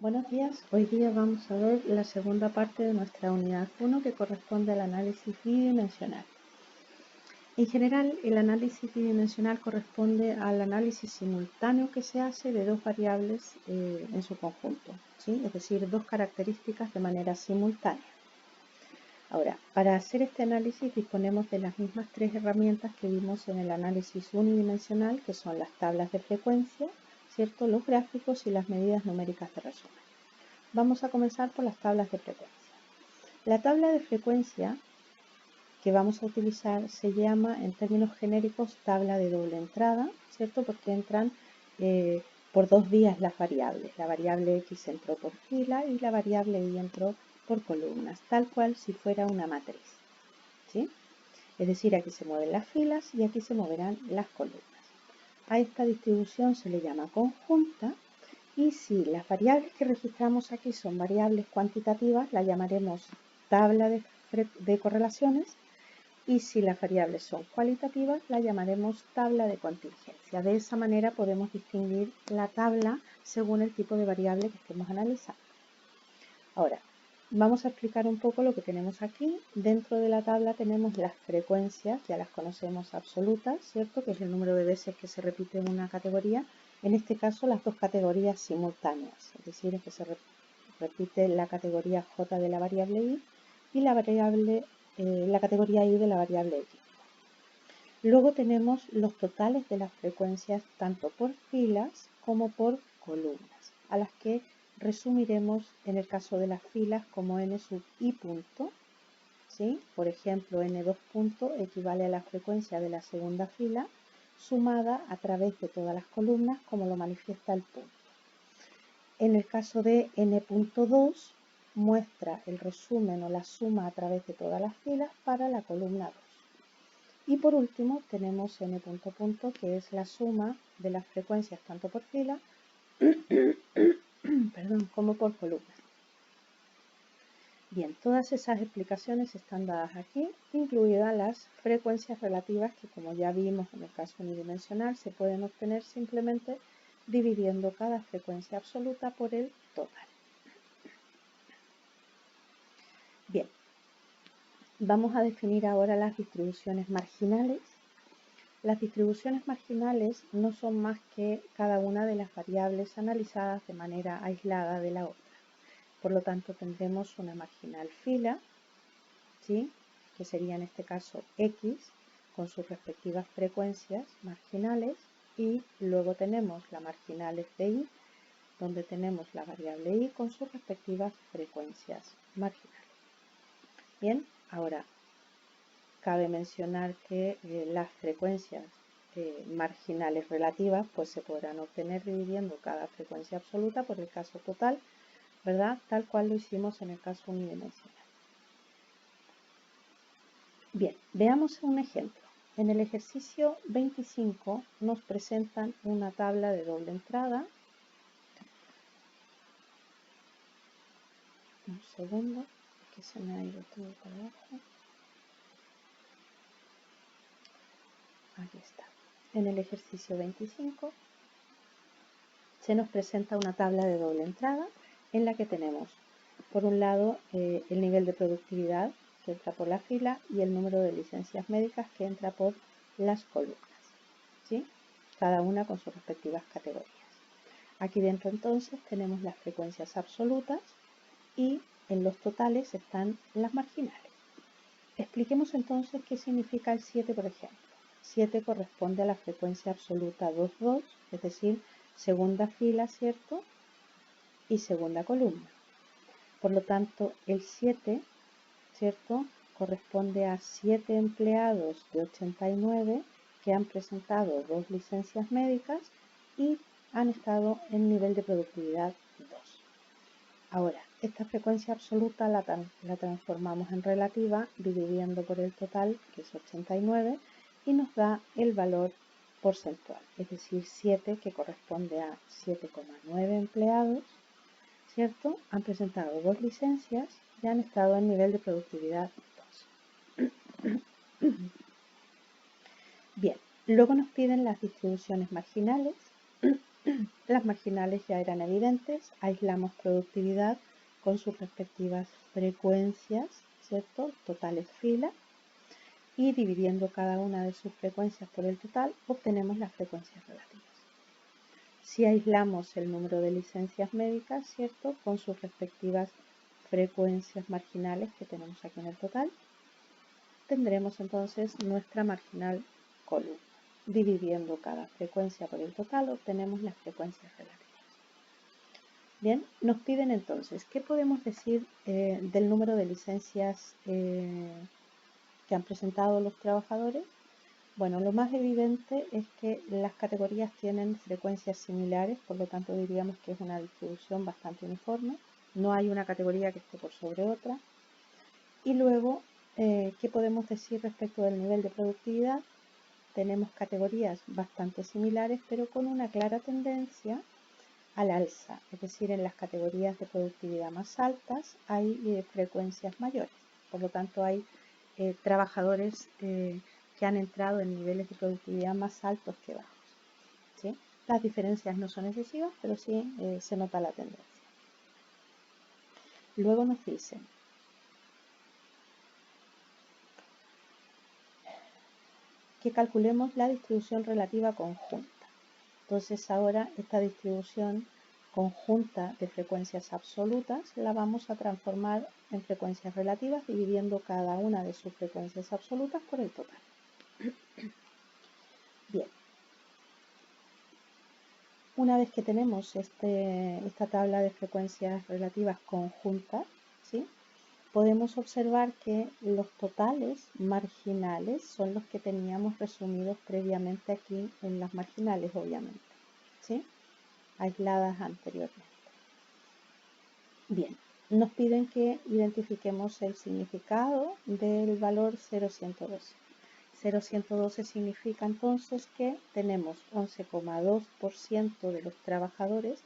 Buenos días, hoy día vamos a ver la segunda parte de nuestra unidad 1 que corresponde al análisis bidimensional. En general, el análisis bidimensional corresponde al análisis simultáneo que se hace de dos variables en su conjunto, ¿sí? Es decir, dos características de manera simultánea. Ahora, para hacer este análisis disponemos de las mismas tres herramientas que vimos en el análisis unidimensional, que son las tablas de frecuencia, ¿cierto?, los gráficos y las medidas numéricas de resumen. Vamos a comenzar por las tablas de frecuencia. La tabla de frecuencia que vamos a utilizar se llama en términos genéricos tabla de doble entrada, ¿cierto? Porque entran por dos vías las variables. La variable X entró por fila y la variable Y entró por columnas, tal cual si fuera una matriz, ¿sí? Es decir, aquí se mueven las filas y aquí se moverán las columnas. A esta distribución se le llama conjunta. Y si las variables que registramos aquí son variables cuantitativas, la llamaremos tabla de correlaciones. Y si las variables son cualitativas, la llamaremos tabla de contingencia. De esa manera podemos distinguir la tabla según el tipo de variable que estemos analizando. Ahora, vamos a explicar un poco lo que tenemos aquí. Dentro de la tabla tenemos las frecuencias, ya las conocemos absolutas, ¿cierto? Que es el número de veces que se repite en una categoría. En este caso, las dos categorías simultáneas, es decir, que se repite la categoría J de la variable Y y la categoría Y de la variable X. Luego tenemos los totales de las frecuencias tanto por filas como por columnas, a las que resumiremos en el caso de las filas como n sub i punto, ¿sí? Por ejemplo, n2 punto equivale a la frecuencia de la segunda fila sumada a través de todas las columnas como lo manifiesta el punto. En el caso de n.2 muestra el resumen o la suma a través de todas las filas para la columna 2. Y por último tenemos n punto que es la suma de las frecuencias tanto por fila como por columna. Bien, todas esas explicaciones están dadas aquí, incluidas las frecuencias relativas que, como ya vimos en el caso unidimensional, se pueden obtener simplemente dividiendo cada frecuencia absoluta por el total. Bien, vamos a definir ahora las distribuciones marginales. Las distribuciones marginales no son más que cada una de las variables analizadas de manera aislada de la otra. Por lo tanto, tendremos una marginal fila, ¿sí?, que sería en este caso X, con sus respectivas frecuencias marginales, y luego tenemos la marginal FI, donde tenemos la variable Y con sus respectivas frecuencias marginales. Bien, ahora cabe mencionar que las frecuencias marginales relativas pues se podrán obtener dividiendo cada frecuencia absoluta por el caso total, ¿verdad? Tal cual lo hicimos en el caso unidimensional. Bien, veamos un ejemplo. En el ejercicio 25 nos presentan una tabla de doble entrada. Un segundo, que se me ha ido todo para abajo. Aquí está. En el ejercicio 25 se nos presenta una tabla de doble entrada en la que tenemos, por un lado, el nivel de productividad que entra por la fila y el número de licencias médicas que entra por las columnas, ¿sí?, cada una con sus respectivas categorías. Aquí dentro entonces tenemos las frecuencias absolutas y en los totales están las marginales. Expliquemos entonces qué significa el 7, por ejemplo. 7 corresponde a la frecuencia absoluta 2,2, es decir, segunda fila, ¿cierto?, y segunda columna. Por lo tanto, el 7, ¿cierto?, corresponde a 7 empleados de 89 que han presentado 2 licencias médicas y han estado en nivel de productividad 2. Ahora, esta frecuencia absoluta la transformamos en relativa dividiendo por el total, que es 89, y nos da el valor porcentual, es decir, 7, que corresponde a 7,9 empleados, ¿cierto?, han presentado 2 licencias y han estado en nivel de productividad 2. Bien, luego nos piden las distribuciones marginales. Las marginales ya eran evidentes, aislamos productividad con sus respectivas frecuencias, ¿cierto? Totales fila, y dividiendo cada una de sus frecuencias por el total, obtenemos las frecuencias relativas. Si aislamos el número de licencias médicas, ¿cierto? Con sus respectivas frecuencias marginales que tenemos aquí en el total, tendremos entonces nuestra marginal columna. Dividiendo cada frecuencia por el total, obtenemos las frecuencias relativas. Bien, nos piden entonces, ¿qué podemos decir del número de licencias que han presentado los trabajadores? Bueno, lo más evidente es que las categorías tienen frecuencias similares, por lo tanto diríamos que es una distribución bastante uniforme. No hay una categoría que esté por sobre otra. Y luego, ¿qué podemos decir respecto del nivel de productividad? Tenemos categorías bastante similares, pero con una clara tendencia al alza. Es decir, en las categorías de productividad más altas hay frecuencias mayores. Por lo tanto, hay trabajadores que han entrado en niveles de productividad más altos que bajos, ¿sí? Las diferencias no son excesivas, pero sí se nota la tendencia. Luego nos dicen que calculemos la distribución relativa conjunta. Entonces ahora esta distribución conjunta de frecuencias absolutas la vamos a transformar en frecuencias relativas dividiendo cada una de sus frecuencias absolutas por el total. Bien, una vez que tenemos esta tabla de frecuencias relativas conjuntas, ¿sí? Podemos observar que los totales marginales son los que teníamos resumidos previamente aquí en las marginales, obviamente, ¿sí? Aisladas anteriormente. Bien, nos piden que identifiquemos el significado del valor 0,112. 0,112 significa entonces que tenemos 11,2% de los trabajadores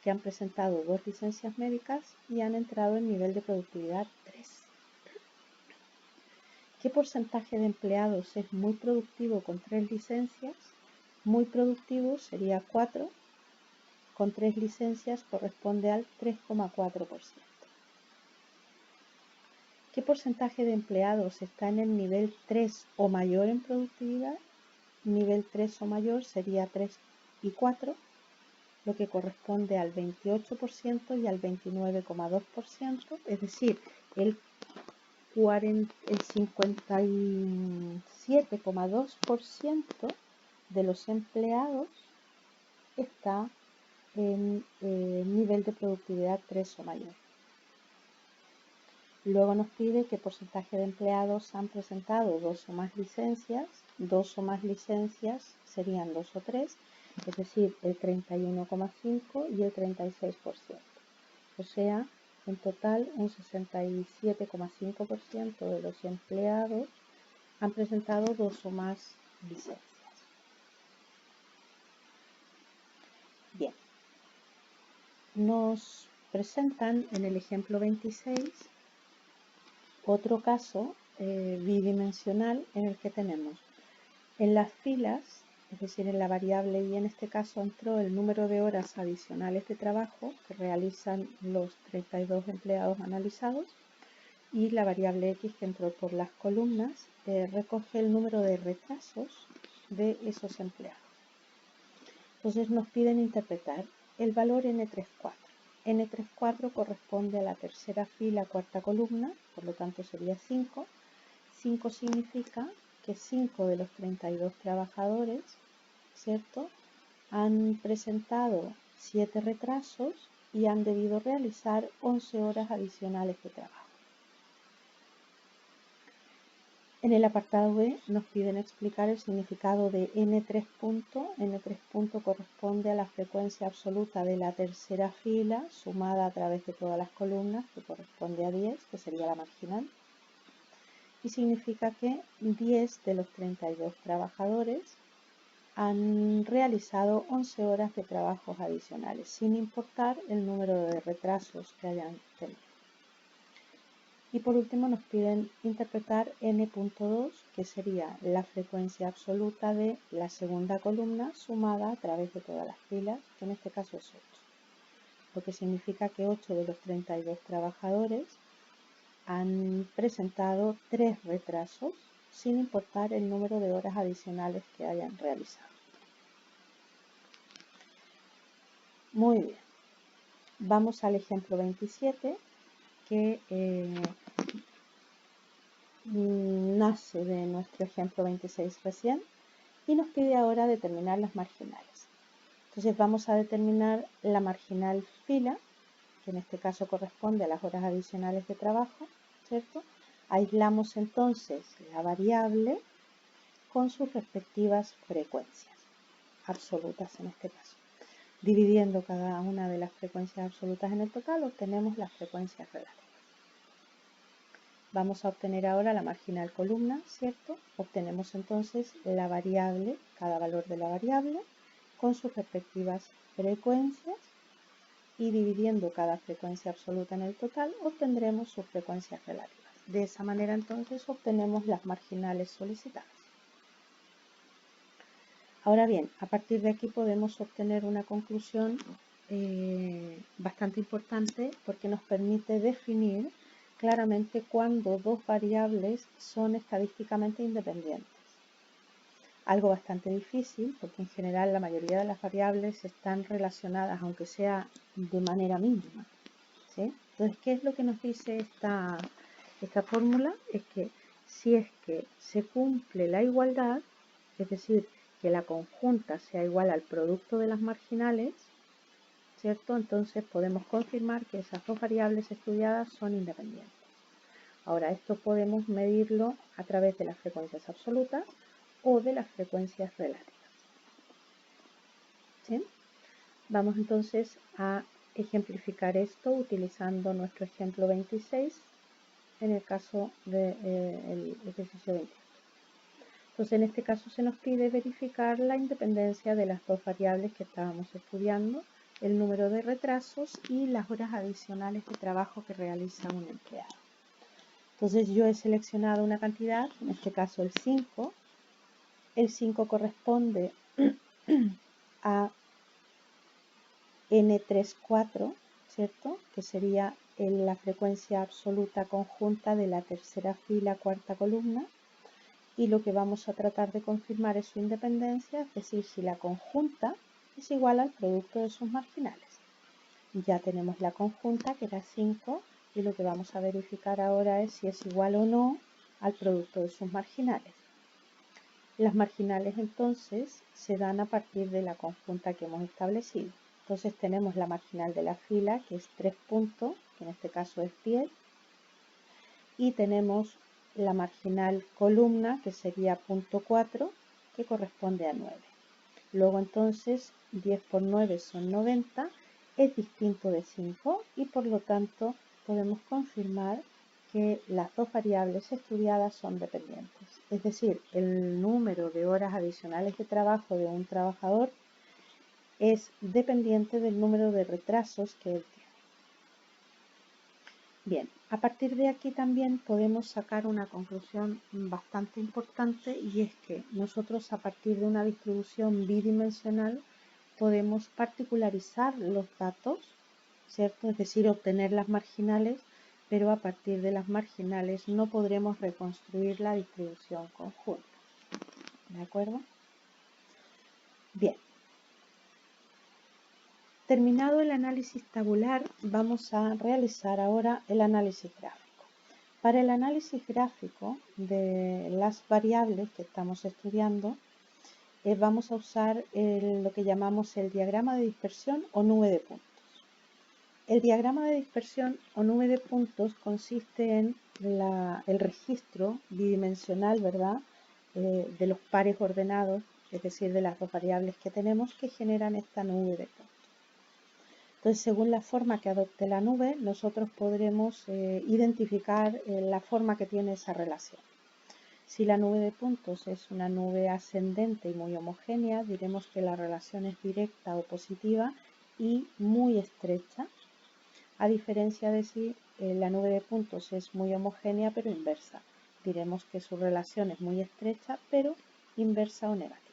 que han presentado 2 licencias médicas y han entrado en nivel de productividad 3. ¿Qué porcentaje de empleados es muy productivo con 3 licencias? Muy productivo sería 4, con 3 licencias corresponde al 3,4%. ¿Qué porcentaje de empleados está en el nivel 3 o mayor en productividad? Nivel 3 o mayor sería 3 y 4, lo que corresponde al 28% y al 29,2%, es decir, el 57,2% de los empleados está en nivel de productividad 3 o mayor. Luego nos pide qué porcentaje de empleados han presentado 2 o más licencias. 2 o más licencias serían 2 o 3, es decir, el 31,5 y el 36%. O sea, en total un 67,5% de los empleados han presentado 2 o más licencias. Bien, nos presentan en el ejemplo 26 otro caso bidimensional en el que tenemos en las filas, es decir, en la variable y en este caso entró el número de horas adicionales de trabajo que realizan los 32 empleados analizados, y la variable X que entró por las columnas recoge el número de retrasos de esos empleados. Entonces nos piden interpretar el valor N34. N34 corresponde a la tercera fila, cuarta columna, por lo tanto sería 5. 5 significa que 5 de los 32 trabajadores, ¿cierto?, han presentado 7 retrasos y han debido realizar 11 horas adicionales de trabajo. En el apartado B nos piden explicar el significado de N3 punto. N3 punto corresponde a la frecuencia absoluta de la tercera fila sumada a través de todas las columnas, que corresponde a 10, que sería la marginal. Y significa que 10 de los 32 trabajadores han realizado 11 horas de trabajos adicionales, sin importar el número de retrasos que hayan tenido. Y por último nos piden interpretar n.2, que sería la frecuencia absoluta de la segunda columna sumada a través de todas las filas, que en este caso es 8. Lo que significa que 8 de los 32 trabajadores han presentado 3 retrasos, sin importar el número de horas adicionales que hayan realizado. Muy bien. Vamos al ejemplo 27, que nace de nuestro ejemplo 26 recién y nos pide ahora determinar las marginales. Entonces vamos a determinar la marginal fila, que en este caso corresponde a las horas adicionales de trabajo, ¿cierto? Aislamos entonces la variable con sus respectivas frecuencias absolutas en este caso. Dividiendo cada una de las frecuencias absolutas en el total, obtenemos las frecuencias relativas. Vamos a obtener ahora la marginal columna, ¿cierto? Obtenemos entonces la variable, cada valor de la variable, con sus respectivas frecuencias, y dividiendo cada frecuencia absoluta en el total, obtendremos sus frecuencias relativas. De esa manera entonces obtenemos las marginales solicitadas. Ahora bien, a partir de aquí podemos obtener una conclusión bastante importante, porque nos permite definir claramente cuándo dos variables son estadísticamente independientes. Algo bastante difícil, porque en general la mayoría de las variables están relacionadas, aunque sea de manera mínima, ¿sí? Entonces, ¿qué es lo que nos dice esta fórmula? Es que si es que se cumple la igualdad, es decir, que la conjunta sea igual al producto de las marginales, ¿cierto? Entonces podemos confirmar que esas dos variables estudiadas son independientes. Ahora, esto podemos medirlo a través de las frecuencias absolutas o de las frecuencias relativas, ¿sí? Vamos entonces a ejemplificar esto utilizando nuestro ejemplo 26 en el caso del ejercicio 28. Entonces, en este caso se nos pide verificar la independencia de las dos variables que estábamos estudiando, el número de retrasos y las horas adicionales de trabajo que realiza un empleado. Entonces, yo he seleccionado una cantidad, en este caso el 5. El 5 corresponde a N34, ¿cierto? Que sería la frecuencia absoluta conjunta de la tercera fila, cuarta columna. Y lo que vamos a tratar de confirmar es su independencia, es decir, si la conjunta es igual al producto de sus marginales. Ya tenemos la conjunta, que era 5, y lo que vamos a verificar ahora es si es igual o no al producto de sus marginales. Las marginales entonces se dan a partir de la conjunta que hemos establecido. Entonces tenemos la marginal de la fila, que es 3 puntos, que en este caso es 10, y tenemos la marginal columna, que sería punto 4, que corresponde a 9. Luego entonces 10 por 9 son 90, es distinto de 5 y por lo tanto podemos confirmar que las dos variables estudiadas son dependientes. Es decir, el número de horas adicionales de trabajo de un trabajador es dependiente del número de retrasos que él tiene. Bien, a partir de aquí también podemos sacar una conclusión bastante importante, y es que nosotros a partir de una distribución bidimensional podemos particularizar los datos, ¿cierto? Es decir, obtener las marginales, pero a partir de las marginales no podremos reconstruir la distribución conjunta. ¿De acuerdo? Bien. Terminado el análisis tabular, vamos a realizar ahora el análisis gráfico. Para el análisis gráfico de las variables que estamos estudiando, vamos a usar lo que llamamos el diagrama de dispersión o nube de puntos. El diagrama de dispersión o nube de puntos consiste en el registro bidimensional, ¿verdad?, de los pares ordenados, es decir, de las dos variables que tenemos que generan esta nube de puntos. Entonces, según la forma que adopte la nube, nosotros podremos identificar la forma que tiene esa relación. Si la nube de puntos es una nube ascendente y muy homogénea, diremos que la relación es directa o positiva y muy estrecha. a diferencia de si la nube de puntos es muy homogénea pero inversa. Diremos que su relación es muy estrecha pero inversa o negativa.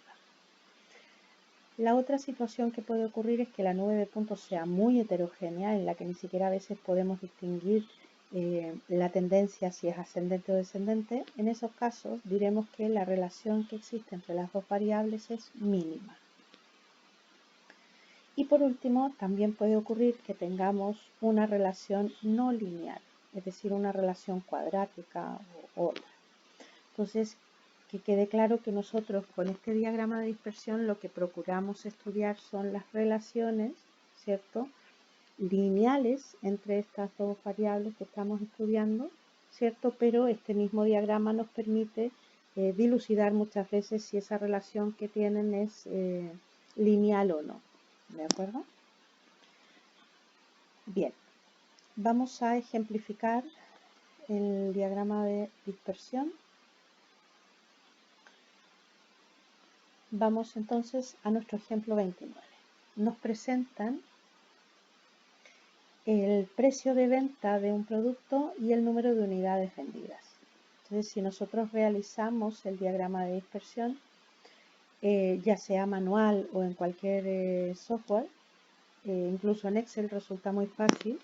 La otra situación que puede ocurrir es que la nube de puntos sea muy heterogénea, en la que ni siquiera a veces podemos distinguir la tendencia si es ascendente o descendente. En esos casos diremos que la relación que existe entre las dos variables es mínima. Y por último, también puede ocurrir que tengamos una relación no lineal, es decir, una relación cuadrática o otra. Entonces, que quede claro que nosotros con este diagrama de dispersión lo que procuramos estudiar son las relaciones, ¿cierto?, lineales entre estas dos variables que estamos estudiando, ¿cierto? Pero este mismo diagrama nos permite dilucidar muchas veces si esa relación que tienen es lineal o no, ¿de acuerdo? Bien, vamos a ejemplificar el diagrama de dispersión. Vamos entonces a nuestro ejemplo 29. Nos presentan el precio de venta de un producto y el número de unidades vendidas. Entonces, si nosotros realizamos el diagrama de dispersión, ya sea manual o en cualquier software, incluso en Excel resulta muy fácil,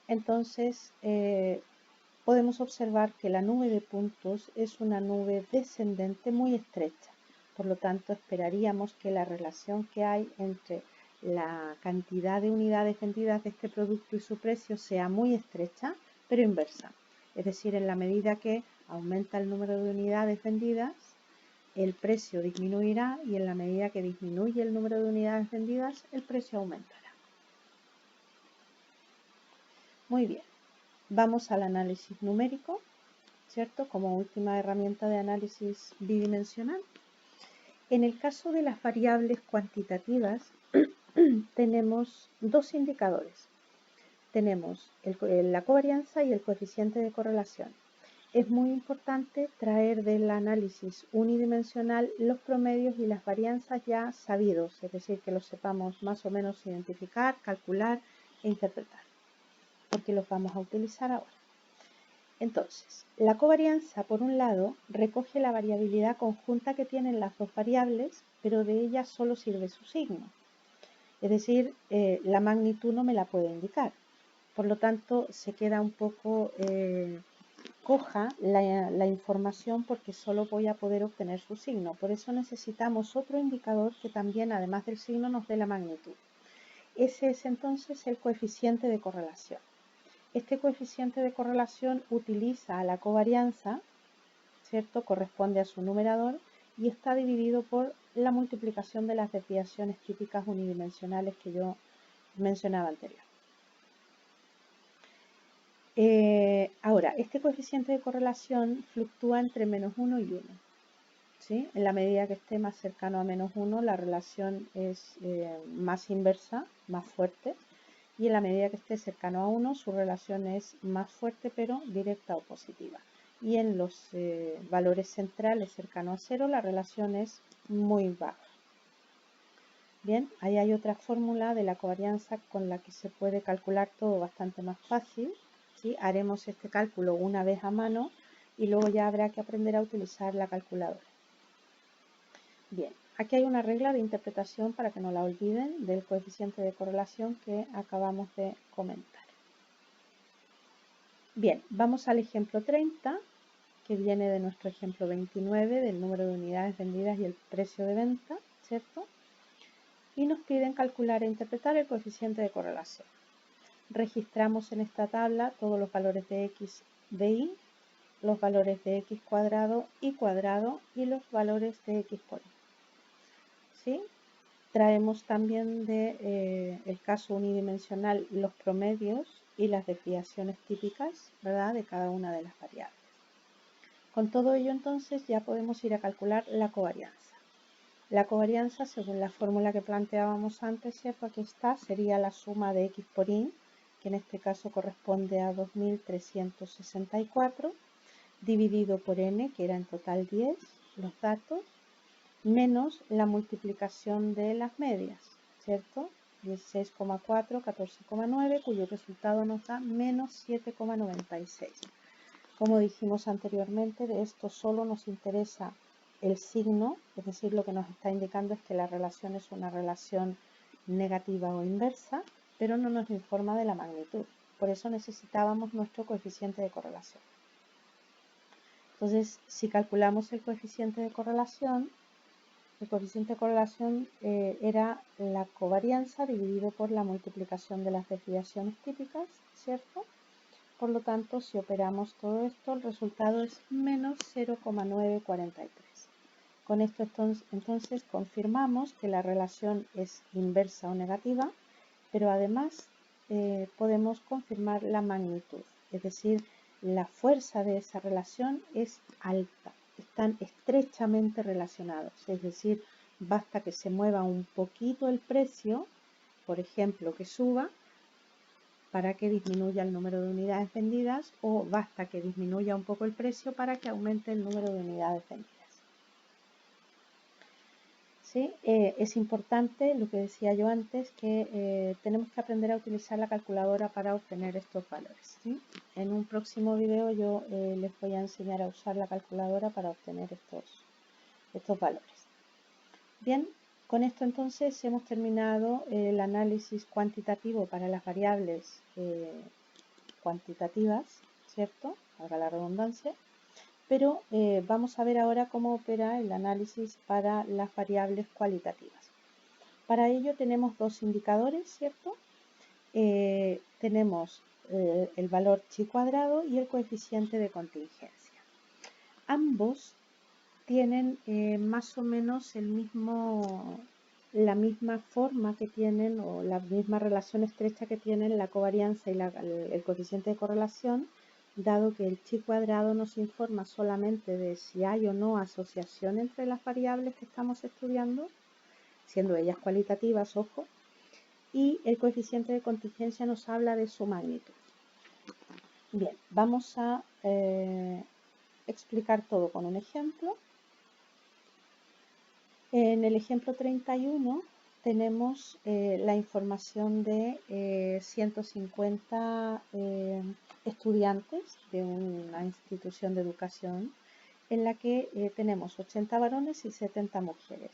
entonces podemos observar que la nube de puntos es una nube descendente muy estrecha. Por lo tanto, esperaríamos que la relación que hay entre la cantidad de unidades vendidas de este producto y su precio sea muy estrecha, pero inversa. Es decir, en la medida que aumenta el número de unidades vendidas, el precio disminuirá y en la medida que disminuye el número de unidades vendidas, el precio aumentará. Muy bien, vamos al análisis numérico, ¿cierto? Como última herramienta de análisis bidimensional. En el caso de las variables cuantitativas, tenemos dos indicadores. Tenemos la covarianza y el coeficiente de correlación. Es muy importante traer del análisis unidimensional los promedios y las varianzas ya sabidos, es decir, que los sepamos más o menos identificar, calcular e interpretar, porque los vamos a utilizar ahora. Entonces, la covarianza, por un lado, recoge la variabilidad conjunta que tienen las dos variables, pero de ella solo sirve su signo. Es decir, la magnitud no me la puede indicar. Por lo tanto, se queda un poco coja la información porque solo voy a poder obtener su signo. Por eso necesitamos otro indicador que también, además del signo, nos dé la magnitud. Ese es entonces el coeficiente de correlación. Este coeficiente de correlación utiliza a la covarianza, ¿cierto? Corresponde a su numerador y está dividido por la multiplicación de las desviaciones típicas unidimensionales que yo mencionaba anteriormente. Ahora, este coeficiente de correlación fluctúa entre -1 y 1. ¿Sí? En la medida que esté más cercano a -1, la relación es más inversa, más fuerte. Y en la medida que esté cercano a 1, su relación es más fuerte, pero directa o positiva. Y en los valores centrales cercanos a 0, la relación es muy baja. Bien, ahí hay otra fórmula de la covarianza con la que se puede calcular todo bastante más fácil. ¿Sí? Haremos este cálculo una vez a mano y luego ya habrá que aprender a utilizar la calculadora. Bien, aquí hay una regla de interpretación para que no la olviden del coeficiente de correlación que acabamos de comentar. Bien, vamos al ejemplo 30, que viene de nuestro ejemplo 29, del número de unidades vendidas y el precio de venta, ¿cierto? Y nos piden calcular e interpretar el coeficiente de correlación. Registramos en esta tabla todos los valores de x de y, los valores de x cuadrado y y los valores de x por y. ¿Sí? Traemos también el caso unidimensional los promedios y las desviaciones típicas, ¿verdad?, de cada una de las variables. Con todo ello entonces ya podemos ir a calcular la covarianza. La covarianza, según la fórmula que planteábamos antes, ¿cierto? Aquí está, sería la suma de x por y, que en este caso corresponde a 2364, dividido por n, que era en total 10, los datos, menos la multiplicación de las medias, ¿cierto? 16,4, 14,9, cuyo resultado nos da menos 7,96. Como dijimos anteriormente, de esto solo nos interesa el signo, es decir, lo que nos está indicando es que la relación es una relación negativa o inversa, pero no nos informa de la magnitud. Por eso necesitábamos nuestro coeficiente de correlación. Entonces, si calculamos el coeficiente de correlación era la covarianza dividido por la multiplicación de las desviaciones típicas, ¿cierto? Por lo tanto, si operamos todo esto, el resultado es menos 0,943. Con esto entonces confirmamos que la relación es inversa o negativa, pero además podemos confirmar la magnitud, es decir, la fuerza de esa relación es alta, están estrechamente relacionados, es decir, basta que se mueva un poquito el precio, por ejemplo, que suba, para que disminuya el número de unidades vendidas, o basta que disminuya un poco el precio para que aumente el número de unidades vendidas. ¿Sí? Es importante, lo que decía yo antes, que tenemos que aprender a utilizar la calculadora para obtener estos valores. ¿Sí? En un próximo video yo les voy a enseñar a usar la calculadora para obtener estos valores. Bien, con esto entonces hemos terminado el análisis cuantitativo para las variables cuantitativas, ¿cierto? Valga la redundancia. Pero vamos a ver ahora cómo opera el análisis para las variables cualitativas. Para ello tenemos dos indicadores, ¿cierto? Tenemos el valor chi cuadrado y el coeficiente de contingencia. Ambos tienen más o menos la misma forma que tienen, o la misma relación estrecha que tienen la covarianza y el coeficiente de correlación, dado que el chi cuadrado nos informa solamente de si hay o no asociación entre las variables que estamos estudiando, siendo ellas cualitativas, ojo, y el coeficiente de contingencia nos habla de su magnitud. Bien, vamos a explicar todo con un ejemplo. En el ejemplo 31 tenemos la información de 150 estudiantes de una institución de educación en la que tenemos 80 varones y 70 mujeres.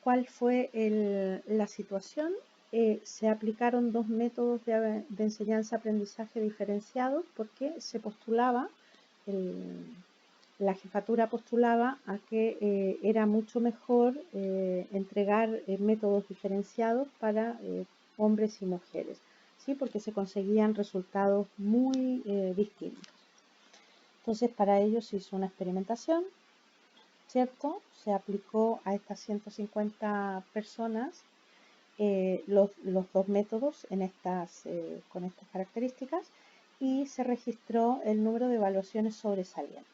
¿Cuál fue la situación? Se aplicaron dos métodos de enseñanza-aprendizaje diferenciados porque se postulaba la jefatura postulaba a que era mucho mejor entregar métodos diferenciados para hombres y mujeres, ¿sí? Porque se conseguían resultados muy distintos. Entonces, para ello se hizo una experimentación, ¿cierto? Se aplicó a estas 150 personas los dos métodos con estas características y se registró el número de evaluaciones sobresalientes.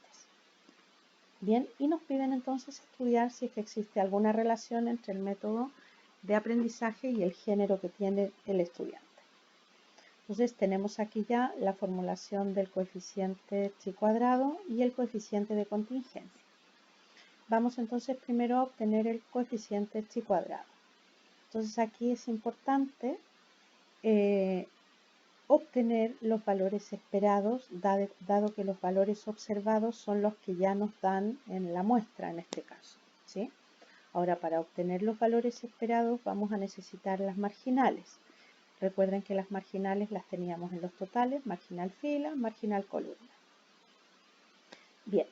Bien, y nos piden entonces estudiar si es que existe alguna relación entre el método de aprendizaje y el género que tiene el estudiante. Entonces tenemos aquí ya la formulación del coeficiente chi cuadrado y el coeficiente de contingencia. Vamos entonces primero a obtener el coeficiente chi cuadrado. Entonces aquí es importante obtener los valores esperados, dado que los valores observados son los que ya nos dan en la muestra en este caso, ¿sí? Ahora, para obtener los valores esperados vamos a necesitar las marginales. Recuerden que las marginales las teníamos en los totales, marginal fila, marginal columna. Bien,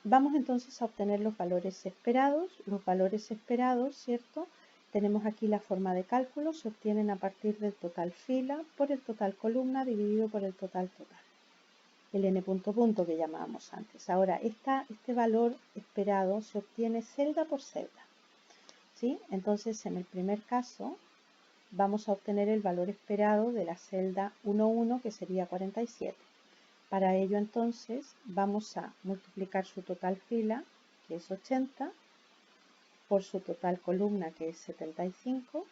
vamos entonces a obtener los valores esperados. Los valores esperados, ¿cierto? Tenemos aquí la forma de cálculo, se obtienen a partir del total fila por el total columna dividido por el total total, el n punto punto que llamábamos antes. Ahora, este valor esperado se obtiene celda por celda, ¿sí? Entonces, en el primer caso, vamos a obtener el valor esperado de la celda 1,1, que sería 47. Para ello, entonces, vamos a multiplicar su total fila, que es 80, por su total columna, que es 75,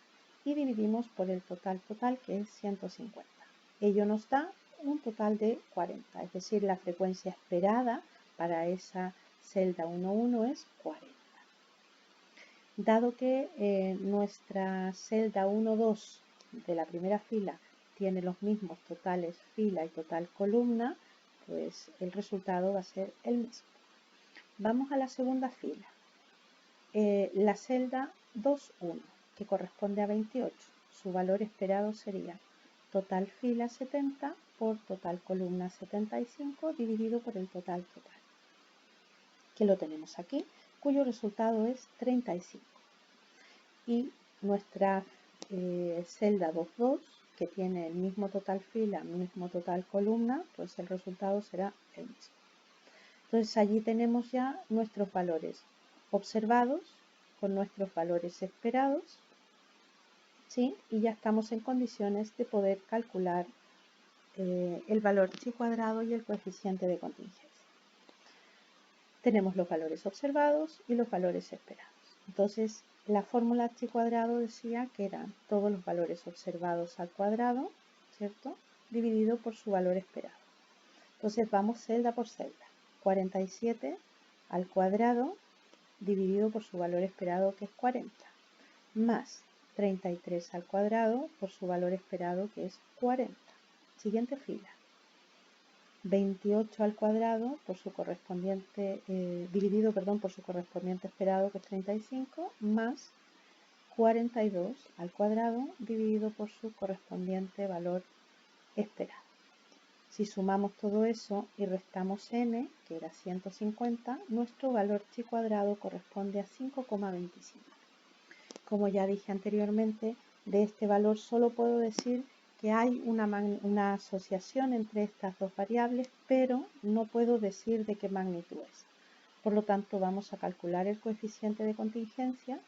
y dividimos por el total total, que es 150. Ello nos da un total de 40, es decir, la frecuencia esperada para esa celda 1,1 es 40. Dado que nuestra celda 1-2 de la primera fila tiene los mismos totales fila y total columna, pues el resultado va a ser el mismo. Vamos a la segunda fila. La celda 2-1, que corresponde a 28. Su valor esperado sería total fila 70 por total columna 75 dividido por el total total, que lo tenemos aquí, cuyo resultado es 35. Y nuestra celda 2-2, que tiene el mismo total fila, mismo total columna, pues el resultado será el mismo. Entonces allí tenemos ya nuestros valores observados con nuestros valores esperados, ¿sí? Y ya estamos en condiciones de poder calcular el valor chi cuadrado y el coeficiente de contingencia. Tenemos los valores observados y los valores esperados. Entonces, la fórmula chi cuadrado decía que eran todos los valores observados al cuadrado, ¿cierto? Dividido por su valor esperado. Entonces, vamos celda por celda. 47 al cuadrado dividido por su valor esperado, que es 40, más 33 al cuadrado por su valor esperado, que es 40. Siguiente fila. 28 al cuadrado por su correspondiente, dividido por su correspondiente esperado, que es 35, más 42 al cuadrado dividido por su correspondiente valor esperado. Si sumamos todo eso y restamos n, que era 150, nuestro valor chi cuadrado corresponde a 5,25. Como ya dije anteriormente, de este valor solo puedo decir que hay una asociación entre estas dos variables, pero no puedo decir de qué magnitud es. Por lo tanto, vamos a calcular el coeficiente de contingencia,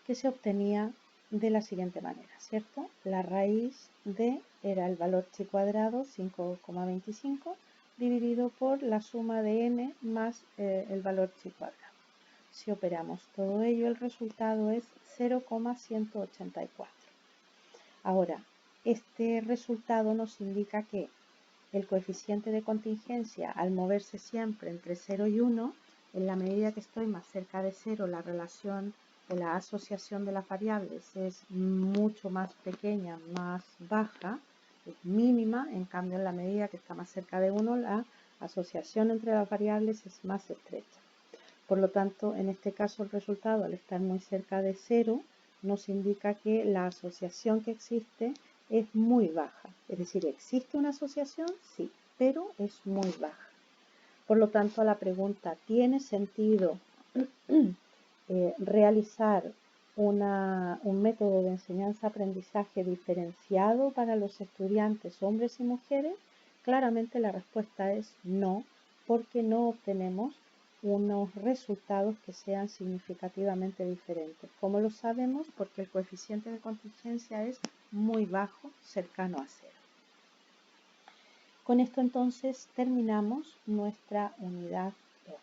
que se obtenía de la siguiente manera, ¿cierto? La raíz de era el valor chi cuadrado, 5,25, dividido por la suma de n más el valor chi cuadrado. Si operamos todo ello, el resultado es 0,184. Ahora, este resultado nos indica que el coeficiente de contingencia, al moverse siempre entre 0 y 1, en la medida que estoy más cerca de 0, la relación o la asociación de las variables es mucho más pequeña, más baja, es mínima. En cambio, en la medida que está más cerca de 1, la asociación entre las variables es más estrecha. Por lo tanto, en este caso el resultado, al estar muy cerca de 0, nos indica que la asociación que existe es muy baja. Es decir, ¿existe una asociación? Sí, pero es muy baja. Por lo tanto, a la pregunta, ¿tiene sentido realizar un método de enseñanza-aprendizaje diferenciado para los estudiantes hombres y mujeres? Claramente la respuesta es no, porque no obtenemos unos resultados que sean significativamente diferentes. ¿Cómo lo sabemos? Porque el coeficiente de contingencia es muy bajo, cercano a 0. Con esto entonces terminamos nuestra unidad 1.